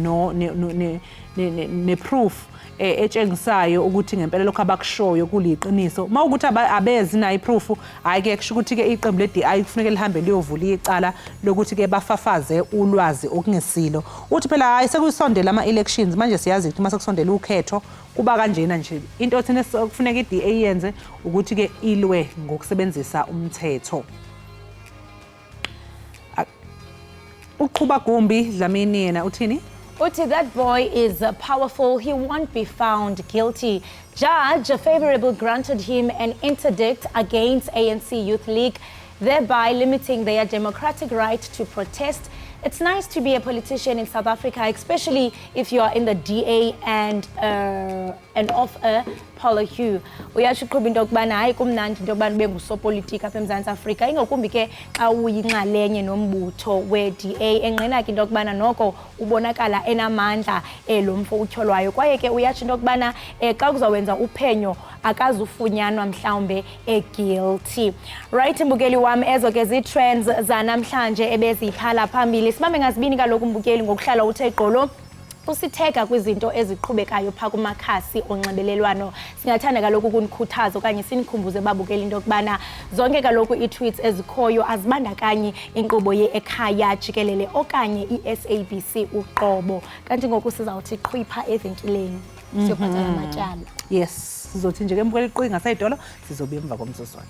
ne proof etshengisayo ukuthi ngempela lokho abakushoyo kuliqiniso uma ukuthi abezi nayo iproof hayi ke kusho ukuthi ke iqembu le-DI kufuneka lihambe liyovula icala lokuthi ke bafafaze ulwazi okungesilo uthi phela hayi sekusondela ama-elections manje siyazi ukuthi uma sekusondela ukhetho kuba kanjena nje into thina kufuneka i-DA yenze ukuthi ke ilwe ngokusebenzisa umthetho. Uqhuba Gumbi Dlamini yena uthini? Uthi that boy is powerful, he won't be found guilty. Judge favorable granted him an interdict against ANC Youth League, thereby limiting their democratic right to protest. It's nice to be a politician in South Africa, especially if you are in the DA and of a polar hue. Uyasho uqhuba into yokubana hayi kumnandi into yokubana ube ngusopolitiki apha eMzantsi Afrika ingakumbi ke xa uyinxalenye nombutho we-DA enqena ke into yokubana noko ubonakala enamandla lo mfo utyholwayo kwaye ke uyasho into yokubana xa kuzawenza uphenyo akazufunyanwa mhlawumbe guilty. Right mbukeli wami ezo ke zi-trends zanamhlanje ebeziphala phambili sibambe ngazibini kaloku mbukeli ngokuhlala uthe gqolo usitheka kwizinto eziqhubekayo pha kumakhasi onxibelelwano singathanda kaloku ukunikhuthaza okanye sinikhumbuze babukeli into yokubana zonke kaloku ii-tweets ezikhoyo azibandakanyi inkqubo ye-Ekhaya Jikelele okanye i-SABC uqobo kanti ngoku sizawuthi qhwipha evenkileni siyophatha amatyala. Yes sizothi nje ke mbukeli iqhwi ngasayidolo sizobe emva komzuzwana.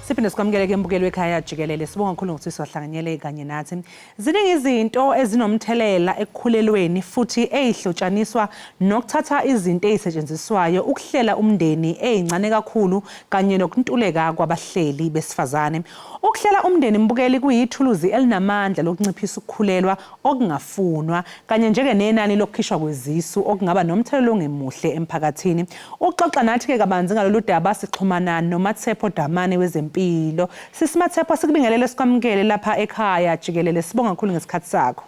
Siphinde sikwamukele ke mbukeli wekhaya Jikelele sibonga kakhulu ngokuthi siwahlanganyele kanye nathi. Ziningi izinto ezinomthelela ekukhulelweni futhi ezihlotshaniswa nokuthatha izinto ezisetshenziswayo ukuhlela umndeni ezincane kakhulu kanye nokuntuleka kwabahleli besifazane. Ukuhlela umndeni mbukeli kuyithuluzi elinamandla lokunciphisa ukukhulelwa okungafunwa kanye njenge nenani lokukhishwa kwezisu okungaba nomthelelo ongemuhle emphakathini. Uxoxa nathi ke kabanzi ngalolu daba sixhumana noMatshepo Damane wezempilo. Sisimathepho sikubingelele sikwamukele lapha ekhaya Jikelele sibonga kakhulu ngesikhathi sakho.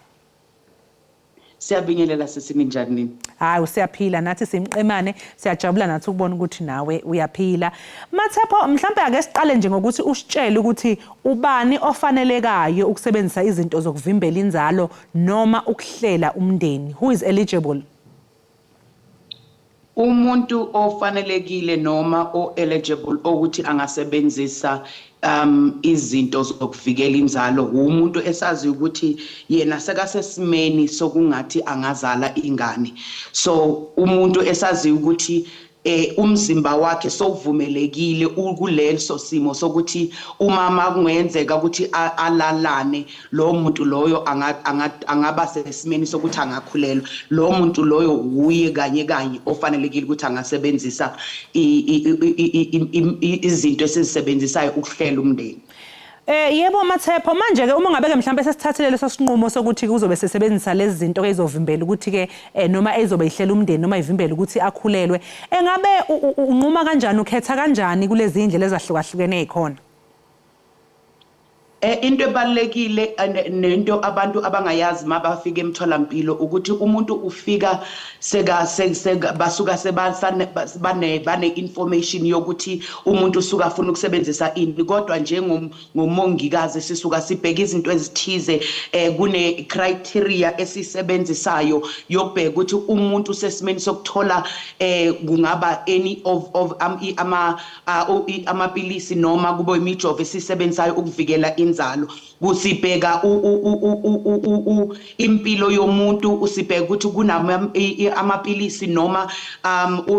Siyabingelela sisinjani? Hayi usiyaphila nathi simqemane siyajabula nathi ukubona ukuthi nawe uyaphila. Mathepho mhlambe ake siqale nje ngokuthi usitshele ukuthi ubani ofanelekayo ukusebenzisa izinto zokuvimbela inzalo noma ukuhlela umndeni. Who is eligible? Umuntu ofanelekile noma o-eligible ukuthi angasebenzisa izinto zokuvikela inzalo umuntu esazi ukuthi yena sekasesimeni sokungathi angazala ingane. So umuntu esazi ukuthi umzimba wakhe sovumelekile ukuleso simo sokuthi umama kungenzeka ukuthi alalane lo muntu loyo angaba sesimeni sokuthi angakhulelwa lo muntu loyo uye kanye ofanelekile ukuthi angasebenzisa izinto esizisebenzisayo ukuhlela umndeni. Yebo Mathepho manje ke uma ngabe ke mhlambe sesithathele leso sinqumo sokuthi kuzobe sesebenzisa lezi zinto ke izovimbela ukuthi ke noma ezobe ihlela umndeni noma ivimbela ukuthi akhulelwe engabe unquma kanjani ukhetha kanjani kulezi indlela ezahlukahlukene ezikhona? Into ebalekile nento abantu abangayazi mabafika emtholampilo ukuthi umuntu ufika basuka bane information yokuthi umuntu usuka afuna ukusebenzisa ini kodwa ngomongikazi sisuka sibheka izinto ezithize kune criteria esisebenzisayo yokubheka ukuthi umuntu sesimeni sokuthola kungaba any of amapilisi noma kube imijovo esisebenzisayo ukuvikela inzalo kusibheka impilo yomuntu usibheka ukuthi kunamapilisi noma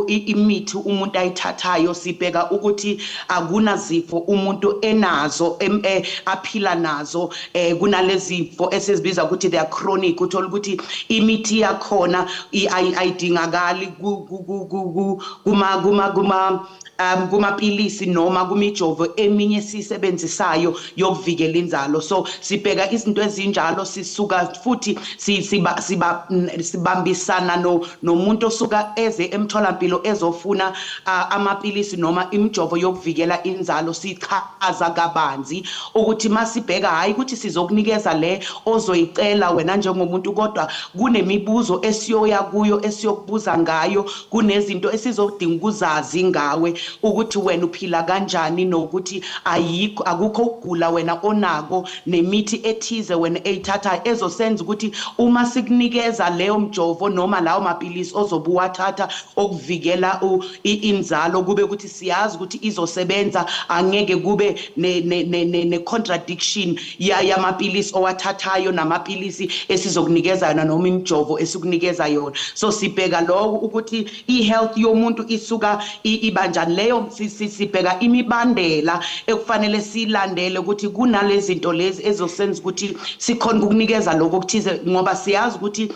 imithi umuntu ayithathayo sibheka ukuthi akunazifo umuntu enazo aphila nazo kunalezifo esizibiza ukuthi they are chronic uthola ukuthi imithi yakhona ayidingakali kuma kumapilisi noma kumijovo eminye sisebenzisayo yokuvikela inzalo. So sibheka izinto ezinjalo sisuka futhi sibambisana nomuntu osuka eze emtholampilo ezofuna amapilisi noma imijovo yokuvikela inzalo. Sichaza kabanzi ukuthi masibheka hayi ukuthi sizokunikeza le ozoyicela wena njengomuntu, kodwa kunemibuzo esiyoya kuyo esiyokubuza ngayo, kunezinto esizodinga ukuzazi ngawe ukuthi wena uphila kanjani nokuthi akukho ukugula wena onako nemithi ethize wena eyithathayo ezosenza ukuthi uma sikunikeza leyo mjovo noma lawo mapilisi ozobuwathatha okuvikela inzalo kube ukuthi siyazi ukuthi izosebenza, angeke kube ne contradiction yamapilisi owathathayo namapilisi esizokunikeza yona noma imijovo esikunikeza yona. So sibheka lokho ukuthi i-health yomuntu isuka ibanjani. Leyo sibheka imibandela ekufanele silandele ukuthi kunalezi zinto lezi ezosenza ukuthi sikhona ukunikeza lokho okuthize, ngoba siyazi ukuthi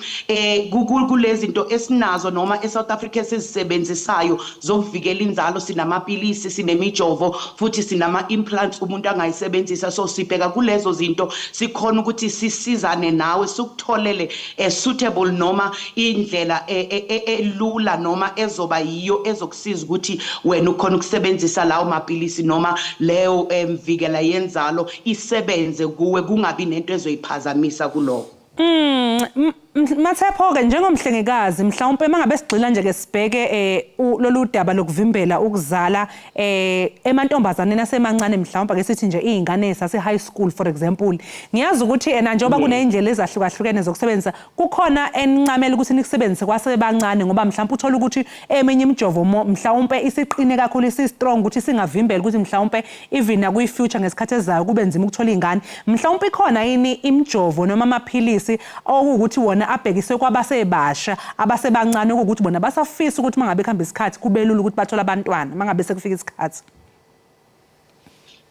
kulezi zinto esinazo noma eSouth Africa esizisebenzisayo zokuvikela inzalo, sinamapilisi, sinemijovo futhi sinama implants umuntu angayisebenzisa. So sibheka kulezo zinto sikhona ukuthi sisizane nawe sikutholele suitable noma indlela elula noma ezoba yiyo ezokusiza ukuthi wena ukhona ukusebenzisa lawo mapilisi noma leyo mvikela yenzalo isebenze kuwe, kungabi nento ezoyiphazamisa kuloko. Mathepho-ke njengomhlengikazi mhlawumpe mangabe sigxila nje ke sibheke lolu daba lokuvimbela ukuzala emantombazaneni asemancane, mhlawumbe ke sithi nje izingane zase high school for example. Ngiyazi ukuthi njengoba kunezindlela ezahlukahlukene zokusebenzisa, kukhona encamela ukuthi nikusebenzise kwasebancane ngoba mhlawumbe uthola ukuthi eminye imijovo mhlawumbe isiqine kakhulu, isistrong ukuthi singavimbela ukuthi mhlawumbe even nakwi future ngesikhathi ezayo kube nzima ukuthola izingane. Mhlawumbe ikhona yini imijovo noma amaphilisi okuthi wona abhekiswe kwabasebasha abasebancane ukuthi bona basafisa ukuthi mangabe khamba isikhathi kube lula ukuthi bathola abantwana mangabe sekufika isikhathi?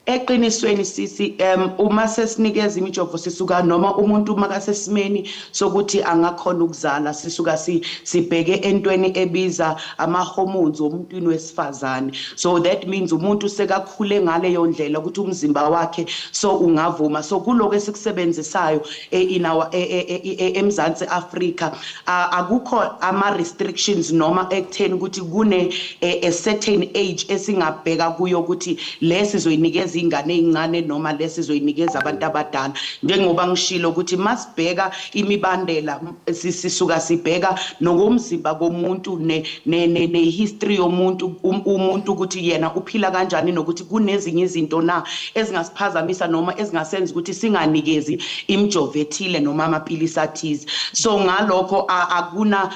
Eqinisweni sisi uma sesinikeza imijovo sisuka noma umuntu makasesimeni sokuthi angakhona ukuzala, sisuka sibheke entweni ebiza ama-hormones womuntu wesifazane. So that means umuntu sekakhule ngale yondlela ukuthi umzimba wakhe so ungavuma. So kuloko esikusebenzisayo eMzansi Afrika akukho ama-restrictions noma ekutheni ukuthi kune a certain age esingabheka kuyo ukuthi lesizoyinikeza ingane ezincane noma lesizoyinikeza abantu abadala. Njengoba ngishilo ukuthi masibheka imibandela sisuka sibheka nokomzimba komuntu ne history yomuntu umuntu ukuthi yena uphila kanjani nokuthi kunezinye izinto na ezingasiphazamisa noma ezingasenza ukuthi singanikezi imijovo ethile noma amapilisi athize. So ngalokho akuna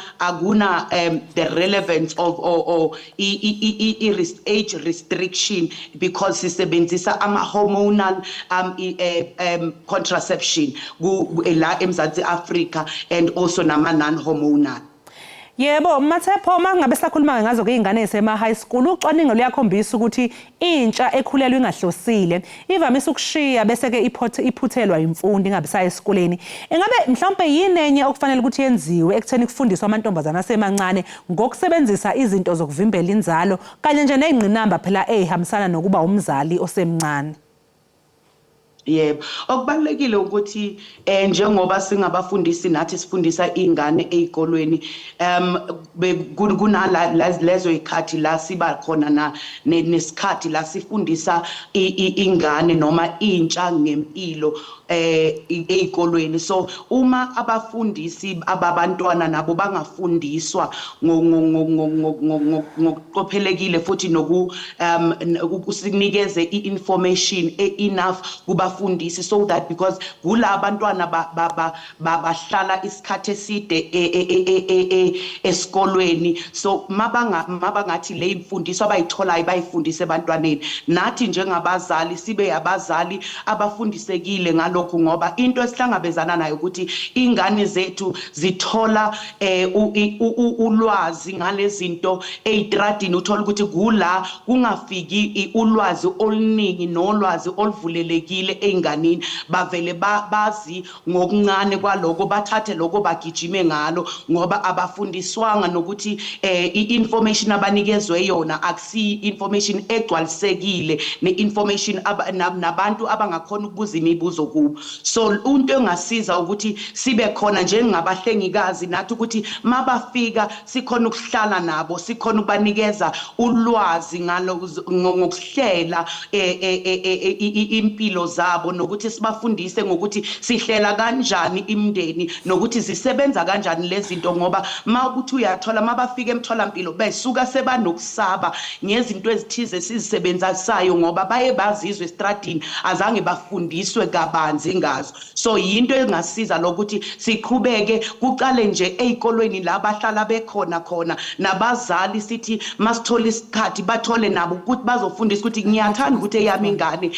the relevance of age restriction because sisebenzisa ama-hormonal contraception la eMzansi Afrika and also nama-non-hormonal. Yebo, Mathepho mangabe sakhuluma ngazo ke izingane esema high school, ucwaningo luyakhombisa ukuthi intsha ekhulelwe ingahlosile ivamisa ukushiya bese ke iphuthelwa imfundo ingabe saye esikoleni. Engabe mhlawumbe yinenye okufanele ukuthi yenziwe ekutheni kufundiswa amantombazana asemancane ngokusebenzisa izinto zokuvimbela inzalo kanye nje nezingqinamba phela ezihambisana nokuba umzali osemncane? Yebo, okubalekile ukuthi njengoba singabafundisi nathi sifundisa izingane ezikolweni kunala lezo ikhathi la siba khona nesikhathi la sifundisa izingane noma intsha ngempilo ezikolweni. So uma abafundisi ababantwana nabo bangafundiswa ngokuqophelekile futhi ukusinikeze i-information enough kubafundisi so that because kula abantwana bahlala isikhathi eside esikolweni. So mabangathi le imfundiso abayitholayo bayifundise abantwaneni, nathi njengabazali sibe abazali abafundisekile ngalokho, ngoba into esihlangabezana nayo ukuthi ingane zethu zithola ulwazi ngalezinto ezitradini, uthola ukuthi kula kungafiki ulwazi oluningi nolwazi oluvulelekile einganini bavele bazi ngokuncane kwaloko bathathe lokho bagijime ngalo ngoba abafundiswanga nokuthi i-information abanikezwe yona akusi information egcwalisekile ne-information nabantu abangakhona ukubuza imibuzo kubo. So into engasiza ukuthi sibe khona njengabahlengikazi nathi ukuthi mabafika sikhona ukuhlala nabo sikhona ukubanikeza ulwazi ngokuhlela impilo zabo nokuthi sibafundise ngokuthi sihlela kanjani imndeni nokuthi zisebenza kanjani lezi zinto ngoba mawukuthi uyathola mabafika emtholampilo besuka sebanokusaba ngezinto ezithize sizisebenzasayo ngoba baye bazizwe estradini azange bafundiswe kabanzi ngazo. So yinto engasiza lokuthi siqhubeke kuqale nje ezikolweni la bahlala bekhona nabazali sithi masithola isikhathi bathole nabo ukuthi bazofundisa ukuthi ngiyathanda ukuthi eyami ingane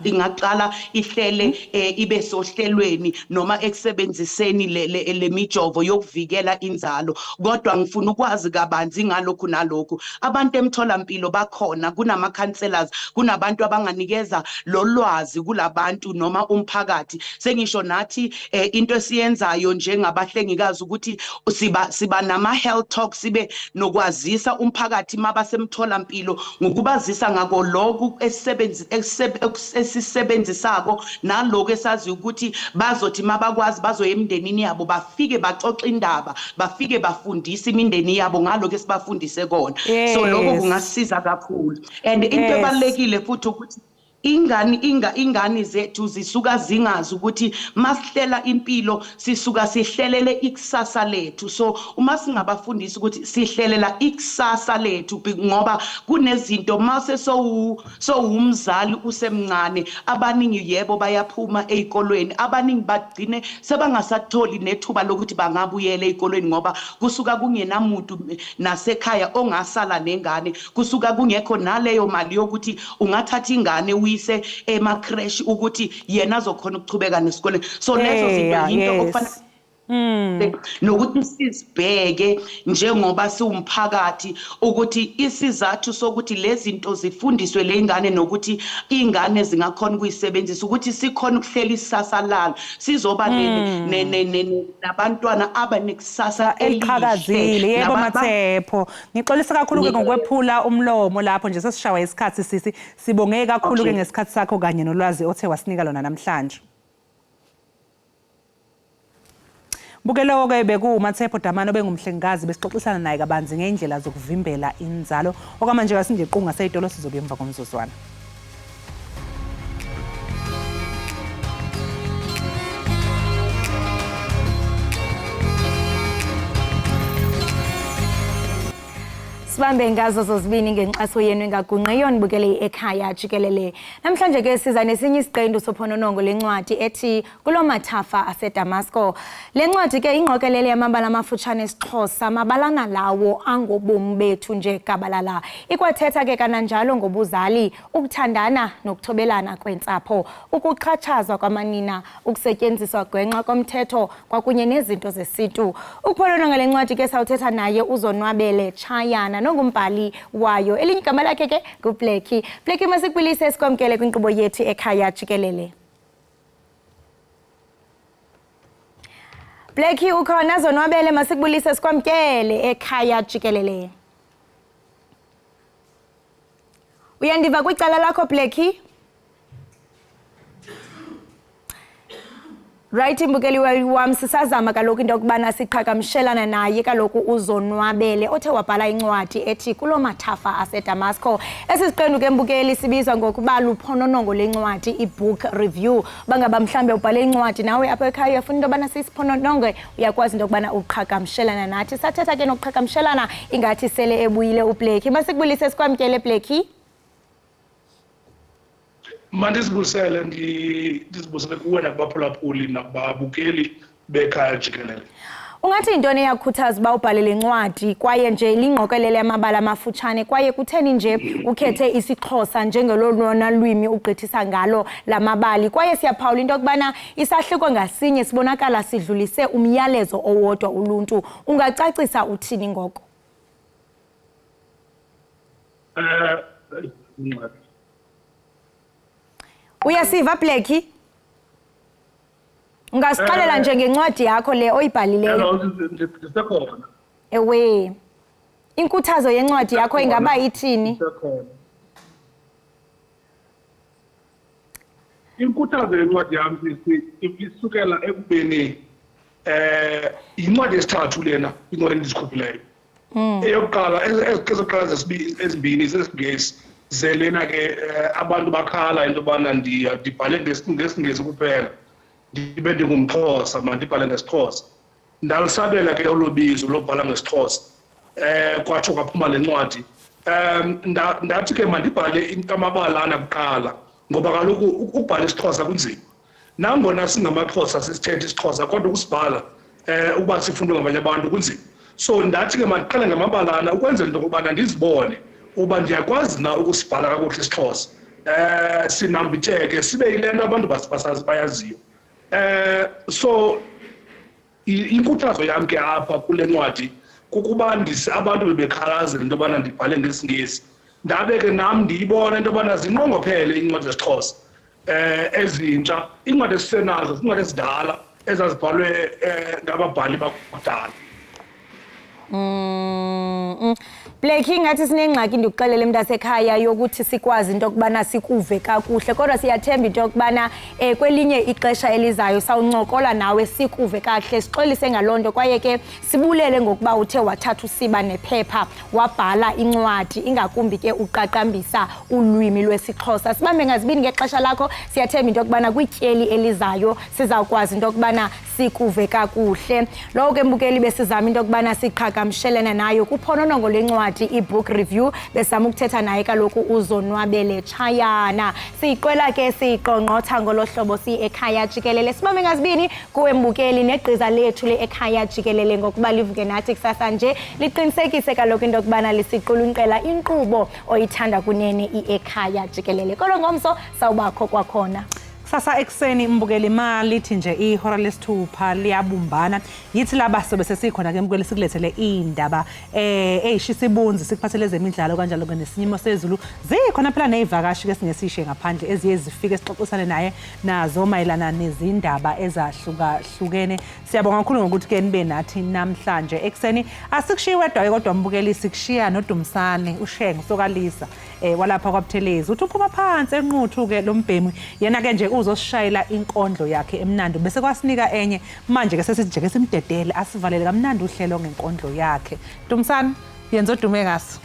ingaqala ihlele ibe sohlelweni noma ekusebenziseni le mijovo yokuvikela inzalo kodwa ngifuna ukwazi kabanzi ngalokhu nalokhu. Abantu emtholampilo bakhona kunama counselors kunabantu abanganikeza lolwazi kulabantu noma umphakathi. Sengisho nathi into esiyenzayo njengabahlengikazi ukuthi siba nama health talks sibe nokwazisa umphakathi mabasemtholampilo ngokubazisa ngako lokhu esisebenzisako naloko esazi ukuthi bazothi mabakwazi bazoya emndenini yabo bafike baxoxa indaba bafike bafundisa imindeni yabo ngaloko esibafundise kona. So lokho kungasiza kakhulu and into ebalekile futhi ukuthi ingane zethu zisuka zingazi ukuthi masihlela impilo sisuka sihlelele ikusasa lethu. So uma singabafundisa ukuthi sihlelela ikusasa lethu ngoba kunezinto mase umzali usemncane abaningi yebo bayaphuma ezikolweni abaningi bagcine sebangasatholi nethuba lokuthi bangabuyela ezikolweni ngoba kusuka kungenamuntu nasekhaya ongasala nengane kusuka kungekho naleyo mali yokuthi ungathatha ingane uyise ema-crash ukuthi yena azokhona ukuchubeka nesikole. So lezo zinto yinto okufanele nokuthi sizibheke njengoba siwumphakathi ukuthi isizathu sokuthi lezi zinto zifundiswe le ingane nokuthi ingane zingakhona ukuyisebenzisa ukuthi sikhona ukuhlela isasa lalo sizoba nabantwana abanekusasa eliqhakazile. Yebo Mathepho, ngixolisa kakhulu ke ngokwephula umlomo lapho nje sesishawa isikhathi sisi. Sibonge kakhulu ke ngesikhathi sakho kanye nolwazi othe wasinika lona namhlanje. Bukelo ke bekuMathepho Damano bengumhlengikazi besixoxisana naye kabanzi ngeindlela zokuvimbela inzalo. Okwamanje kasinjequnga seyitolo sizobe emva komzuzwana. Sibambe ngazo zozibini ngenxaso yenu engagunqiyo nibukele Ekhaya Jikelele. Namhlanje ke siza nesinye isiqendu sophononongo lencwadi ethi kulomathafa aseDamasco. Lencwadi ke ingqokelele yamabala amafutshane esiXhosa mabalana lawo angobomi bethu nje gabalala. Ikwathetha ke kananjalo ngobuzali, ukuthandana nokuthobelana kwentsapho, ukuxhatshazwa kwamanina, ukusetyenziswa gwenxa komthetho kwakunye nezinto zesitu. Ukuphonononga lencwadi ke sawuthetha naye uzonwabele Chayana ngumbhali wayo. Elinye igama lakhe ke nguBlackie. Blackie, masikubulise sikwamkele kwinkqubo yethu Ekhaya Jikelele. Blackie ukhona zonwabele, masikubulise sikwamkele Ekhaya Jikelele. Uyandiva kwicala lakho Blackie? Right, mbukeli wam sisazama kaloku into yokubana siqhagamshelana naye kaloku uzonwabele othe wabhala incwadi ethi kulomathafa aseDamasco. Esi siqendu ke mbukeli sibizwa ngokuba luphononongo lencwadi i-book review. Bangaba mhlambe ubhale incwadi nawe apha ekhaya uyafuna into yobana sisiphonononge uyakwazi into yokubana uqhagamshelana nathi. Sathetha ke nokuqhagamshelana ingathi sele ebuyile uBlackie. Masikubulise sikwamkele Blackie. Mandisibusele ndizibusele kuwe nakubaphulaphuli nakubabukeli bekhaya Jikelele. Ungathi intoni eyakukhuthaza uba ubhale le ncwadi kwaye nje lingqokelele amabala amafutshane kwaye kutheni nje ukhethe isiXhosa njengelona lwimi ugqithisa ngalo lamabali kwaye siyaphawula into yokubana isahluko ngasinye sibonakala sidlulise umyalezo owodwa uluntu. Ungacacisa uthini ngoko? Uyasiva Blackie? Ungasixelela nje ngencwadi yakho le oyibhalileyo. Ndisekhona. Ewe. Inkuthazo yencwadi yakho ingaba yithini? Inkuthazo yencwadi yami isukela ekubeni incwadi yesithathu lena incwadi endizikhuphileyo. Eyokuqala ezokuqala ezibini zesiNgesi zelena ke abantu bakhala into yobana ndibhale ngesingesi kuphela ndibe ndingumXhosa mandibhale ngesiXhosa. Ndalisabela ke olobizo lobhala ngesiXhosa. Kwatsho kwaphuma le ncwadi. Ndathi ke mandibhale amabalana kuqala ngoba kaloku ukubhala isiXhosa kunzima. Nangona singamaXhosa sisithethe isiXhosa kodwa ukusibhala uba sifunde ngabanye abantu kunzima. So ndathi ke mandiqale ngamabalana ukwenzela into yokubana ndizibone uba ndiyakwazi na ukusibhala kakuhle isiXhosa. Sinambitheke sibe yile nto abantu bayaziyo. So inkuthazo yami ke apha kule ncwadi kukuba abantu bebekhalazela into yobana ndibhale ngesingesi. Ndabe ke nam ndiyibona into yobana zinqongophele iincwadi zesiXhosa ezintsha, iincwadi esisenazo, iincwadi ezidala ezazibhalwe ngababhali bakudala. Blackie ngathi sinengxaki ndikuxelele mntasekhaya yokuthi sikwazi into yokubana sikuve kakuhle kodwa siyathemba into yokubana kwelinye ixesha elizayo sawuncokola nawe sikuve kakuhle sixolise ngaloo nto kwaye ke sibulele ngokuba uthe wathatha usiba nephepha wabhala incwadi ingakumbi ke uqaqambisa ulwimi lwesiXhosa. Sibambe ngazibini ngexesha lakho siyathemba into yokubana kwityeli elizayo sizawukwazi into yokubana sikuve kakuhle. Lowo ke mbukeli besizama into yokubana siqhagamshelene nayo kuphononongo lwencwadi i-book review besama ukuthetha naye kaloku uzonwabele Tshayana. Siyiqwela ke siyiqongqotha ngolo hlobo Ekhaya Jikelele. Sibambe ngazibini kuwe mbukeli negqiza lethu Ekhaya Jikelele ngokuba livuke nathi kusasa nje liqinisekise kaloku into yokubana lisiqulunqela inkqubo oyithanda kunene Ekhaya Jikelele. Kodwa ngomso sawubakho kwakhona. Sasa ekseni mbukeli imali ithi nje ihora lesithupha liyabumbana yithi laba sobe sesikhona ke mbukeli sikulethele Iindaba eyishisa ibunzi sikuphathele ezemidlalo kanjalo ke nesinyimo sezulu zikhona phela nezivakashi ke singesishe ngaphandle eziye zifike sixoxisane naye nazo mayelana nezindaba ezahlukahlukene. Siyabonga kakhulu ngokuthi ke nibe nathi namhlanje ekseni asikushiye wedwa kodwa mbukeli sikushiya noDumsane ushengo sokalisa walapha kwaButhelezi uthi uphuma phansi enquthu ke lo mbhemu yena ke nje uzosishayela inkondlo yakhe emnandi bese kwasinika enye manje ke sesithi nje simdedele asivalele kamnandi uhlelo ngenkondlo yakhe. Dumsane yenza udume ngaso.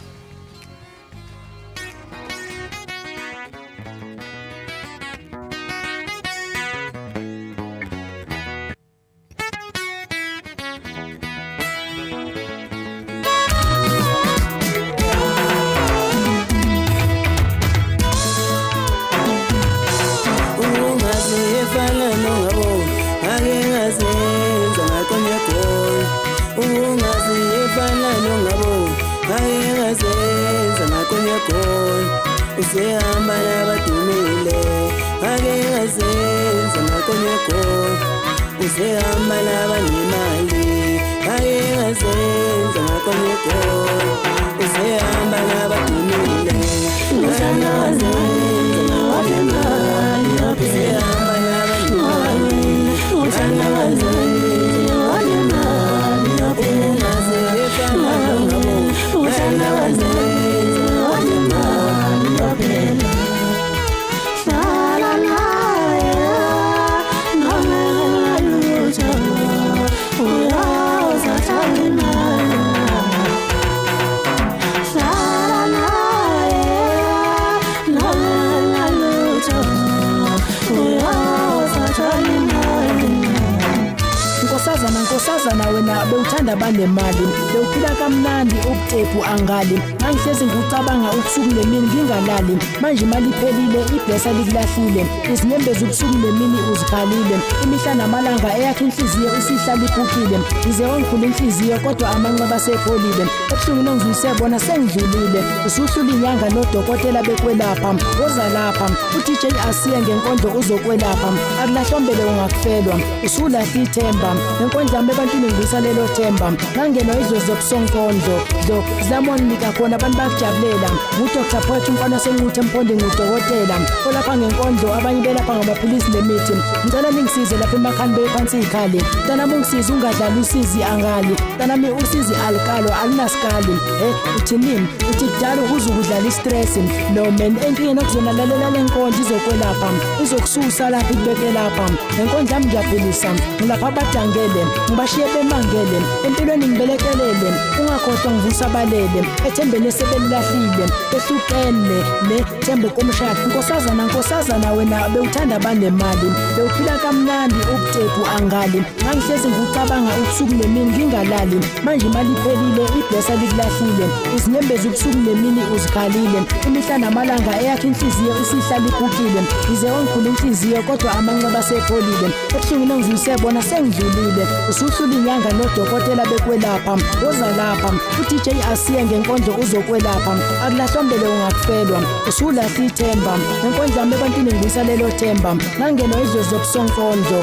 Usehamba labadumile akengazenza makonyeko usehamba labanemali akengazenza makonyeko usehamba labadumile akengazenza makonyeko usehamba labanemali akengazenza Nkosazana wena bewuthanda banemali bewuphila kamnandi ubutepu angali mangihlezi ngicabanga ubusuku nemini ngingalali manje imali iphelile iblessa likulahlile izinyembezi ubusuku nemini uzikhalile imihla namalanga eyakhe inhliziyo isihlala iphukile ize ongikhula inhliziyo kodwa amanxeba sepholile ebuhlungu nongizisebona sengidlulile usuhlula inyanga nodokotela bekwelapha woza lapha uDJ asiye ngenkondlo uzokwelapha akulahlombe ungakufelwa usulahla ithemba nenkondlo ebantwini ngibisa lelo themba ngangena izwe zokusonkondlo do zamonika khona abantu bakujabulela nguDr Poet umfana senquthe emphonde ngudokotela olapha ngenkondlo abanye belapha ngamaphilisi nemithi ngicela ningisize lapha emakhani bephansi ikhali mntanami ungisize ungadlali usizi angali mntanami usizi alikalo alinaskali uthini uthi kudala uzukudlala istress no man enkingeni okuzonalalela lenkondlo izokwelapha izokususa lapha ikubeke lapha ngenkondlo yami ngiyaphilisa ngilapha abadangele ngibashiye bemangele empilweni ngibelekelele ungakhohlwa ngivusa abalele ethembeni esebelilahlile ehlukene nethembe komshado nkosazana wena bewuthanda abanemali bewuphila kamnandi ubutepu angali ngangihlezi ngicabanga ubusuku nemini ngingalali manje imali iphelile iblessa likulahlile izinyembezi ubusuku nemini uzikhalile imihla namalanga eyakhe inhliziyo isihlala iphukile ize wangikhula inhliziyo kodwa amanxeba sepholile ebuhlungini ngizuyisebona sengidlulile usuhlula inyanga nodokotela bekwelapha woza lapha uDJ asiye ngenkondlo uzokwelapha akulahlambele ungakufelwa usulahla ithemba ngenkondlo yami ebantwini ngibuyisa lelo themba ngangena idlo zobusonkondlo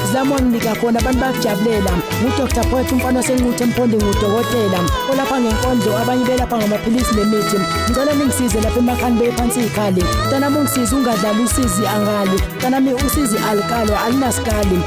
zilamonika khona abantu bakujabulela nguDr Poet umfana senquthe emphonde ngudokotela olapha ngenkondlo abanye belapha ngamaphilisi nemithi ngicela ningisize lapha emakhani bephansi ikhali mntanami ungisize ungadlali usizi angali mntanami usizi alikalo alinaskali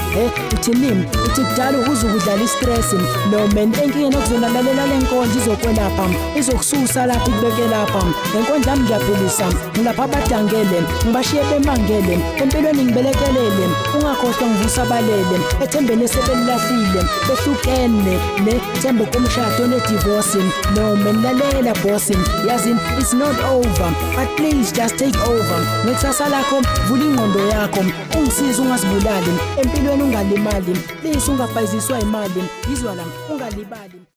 uthini uthi kudala uzukudlala istress no man enkingeni okuzonalalela lenkondlo izokwelapha izokususa lapha ikubeke lapha ngenkondlo yami ngiyaphilisa ngilapha abadangele ngibashiye bemangele empilweni ngibelekelele ungakhohlwa ngivusa abalele ethembeni esebelilahlile behlukene nethembe komshado nedivorce no man lalela boss yazi it's not over but please just take over ngekusasa lakho vula ingqondo yakho ungisize ungazibulali empilweni ungalimali please ungabhayiziswa imali ngizwa la ungalibali